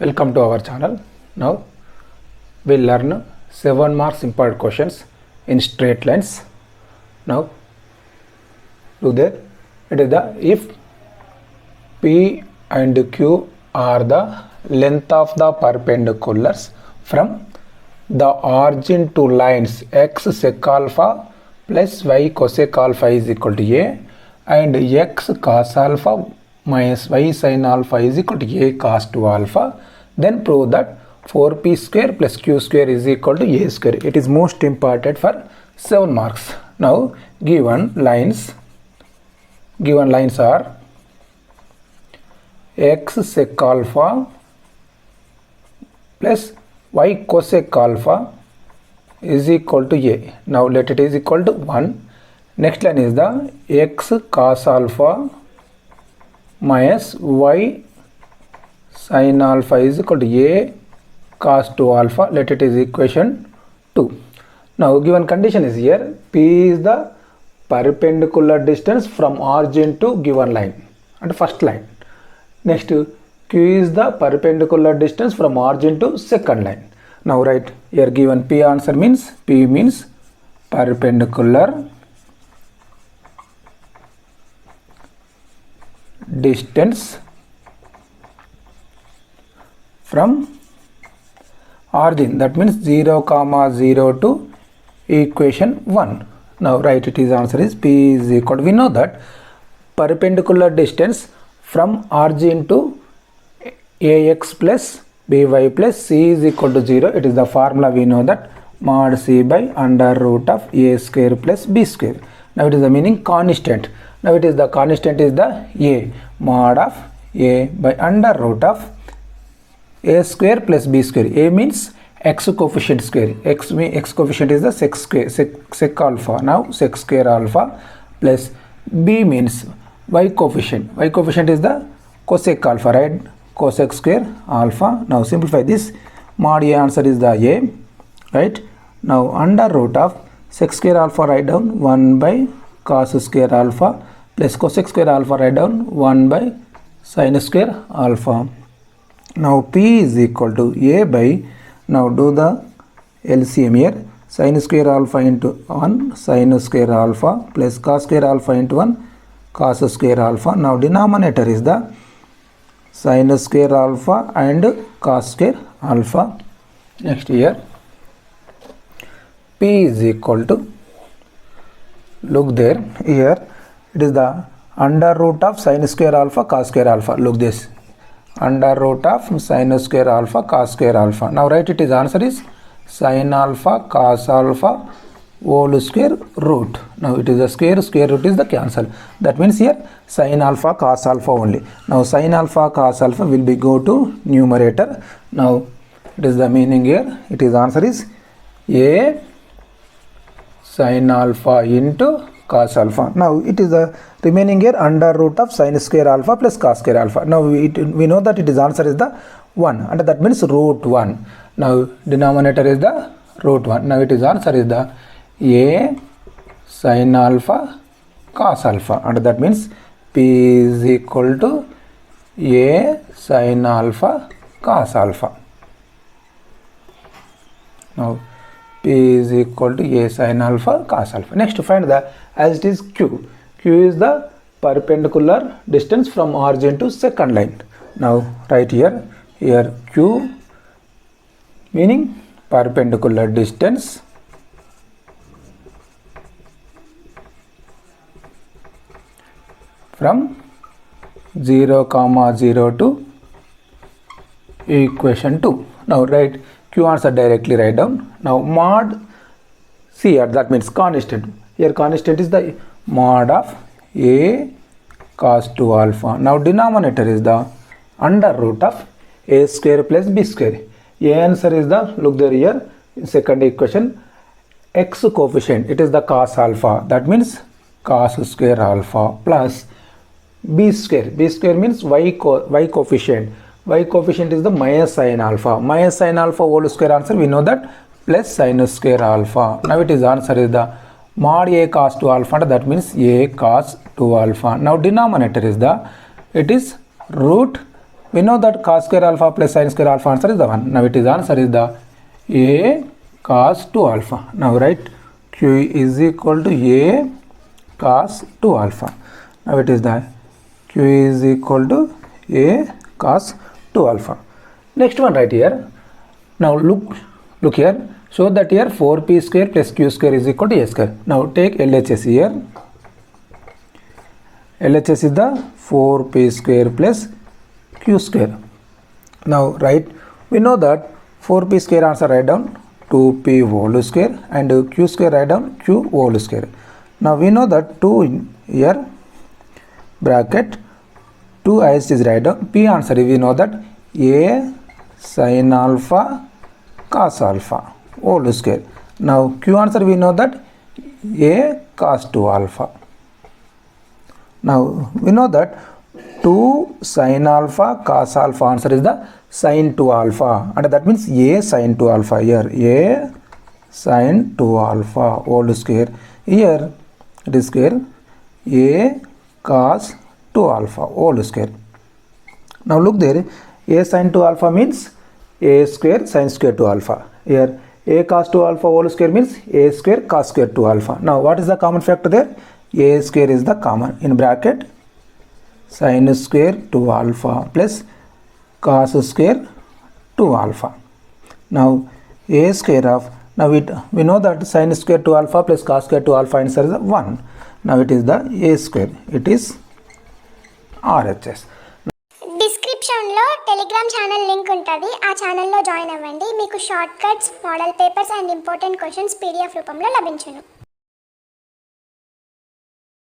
Welcome to our channel. Now we'll learn 7 marks important questions in straight lines. Now do that. It is the if P and Q are the length of the perpendiculars from the origin to lines x sec alpha plus y cosec alpha is equal to a and x cos alpha minus y sin alpha is equal to a cos 2 alpha, then prove that 4p square plus q square is equal to a square. It is most important for 7 marks. Now given lines are x sec alpha plus y cosec alpha is equal to a. Now let it is equal to 1. Next line is the x cos alpha minus y sin alpha is equal to a cos 2 alpha. Let it is equation 2. Now given condition is here, P is the perpendicular distance from origin to given line and first line. Next Q is the perpendicular distance from origin to second line. Now write here given P answer means P means perpendicular distance from origin, that means 0, 0 to equation 1. Now write it is answer is P is equal to, we know that perpendicular distance from origin to ax plus by plus c is equal to 0. It is the formula, we know that mod c by under root of a square plus b square. Now it is the meaning constant. Now it is the constant is the a, mod of a by under root of a square plus b square. A means x coefficient square. X coefficient is the sec square, sec alpha. Now sec square alpha plus b means y coefficient. Y coefficient is the cosec alpha, right? Cosec square alpha. Now simplify this. Mod a answer is the a, right? Now under root of sec square alpha, write down 1 by cos square alpha plus cosec square alpha, write down 1 by sin square alpha. Now P is equal to a by, now do the LCM here, sin square alpha into 1 sin square alpha plus cos square alpha into 1 cos square alpha. Now denominator is the sin square alpha and cos square alpha. Next here P is equal to, look there, here it is the under root of sin square alpha cos square alpha. Look this, under root of sin square alpha cos square alpha. Now write it is answer is sin alpha cos alpha whole square root. Now it is a square root is the cancel. That means here sin alpha cos alpha only. Now sin alpha cos alpha will be go to numerator. Now it is the meaning here, it is answer is a sin alpha into cos alpha. Now it is the remaining here under root of sin square alpha plus cos square alpha. Now we know that it is answer is the 1 and that means root 1. Now denominator is the root 1. Now it is answer is the a sin alpha cos alpha and that means P is equal to a sin alpha cos alpha. Now P is equal to a sin alpha cos alpha. Next to find the as it is Q. Q is the perpendicular distance from origin to second line. Now right here Q meaning perpendicular distance from 0, 0 to equation 2. Now write Q answer directly, write down. Now mod C, that means constant. Here constant is the mod of a cos 2 alpha. Now denominator is the under root of a square plus b square. A answer is the, look there here in second equation, x coefficient, it is the cos alpha, that means cos square alpha plus b square. B square means y coefficient. Y coefficient is the minus sin alpha. Minus sin alpha whole square answer, we know that, plus sin square alpha. Now it is answer is the mod a cos 2 alpha, that means a cos 2 alpha. Now denominator is the, it is root we know that cos square alpha plus sin square alpha answer is the 1. Now it is answer is the a cos 2 alpha. Now write q is equal to a cos 2 alpha. Now it is the q is equal to a cos 2 alpha. Next one right here. Now look here. Show that here 4p square plus q square is equal to a square. Now take LHS here. LHS is the 4p square plus q square. Now write, we know that 4p square answer write down 2p whole square and q square write down q whole square. Now we know that 2 in here bracket 2 is write down p answer we know that a sin alpha cos alpha whole square. Now q answer we know that a cos 2 alpha. Now we know that 2 sin alpha cos alpha answer is the sin 2 alpha, and that means a sin 2 alpha here, a sin 2 alpha whole square, here it is square a cos 2 alpha whole square. Now look there, a sin 2 alpha means a square sin square 2 alpha, here a cos 2 alpha whole square means a square cos square 2 alpha. Now what is the common factor there? A square is the common, in bracket sin square 2 alpha plus cos square 2 alpha. Now a square of, now we know that sin square 2 alpha plus cos square 2 alpha answer is 1. Now it is the a square, it is RHS. డిస్క్రిప్షన్లో Telegram channel link ఉంటుంది, ఆ ఛానల్లో join అవ్వండి. మీకు short cuts, model papers and important questions PDF రూపంలో లభించును.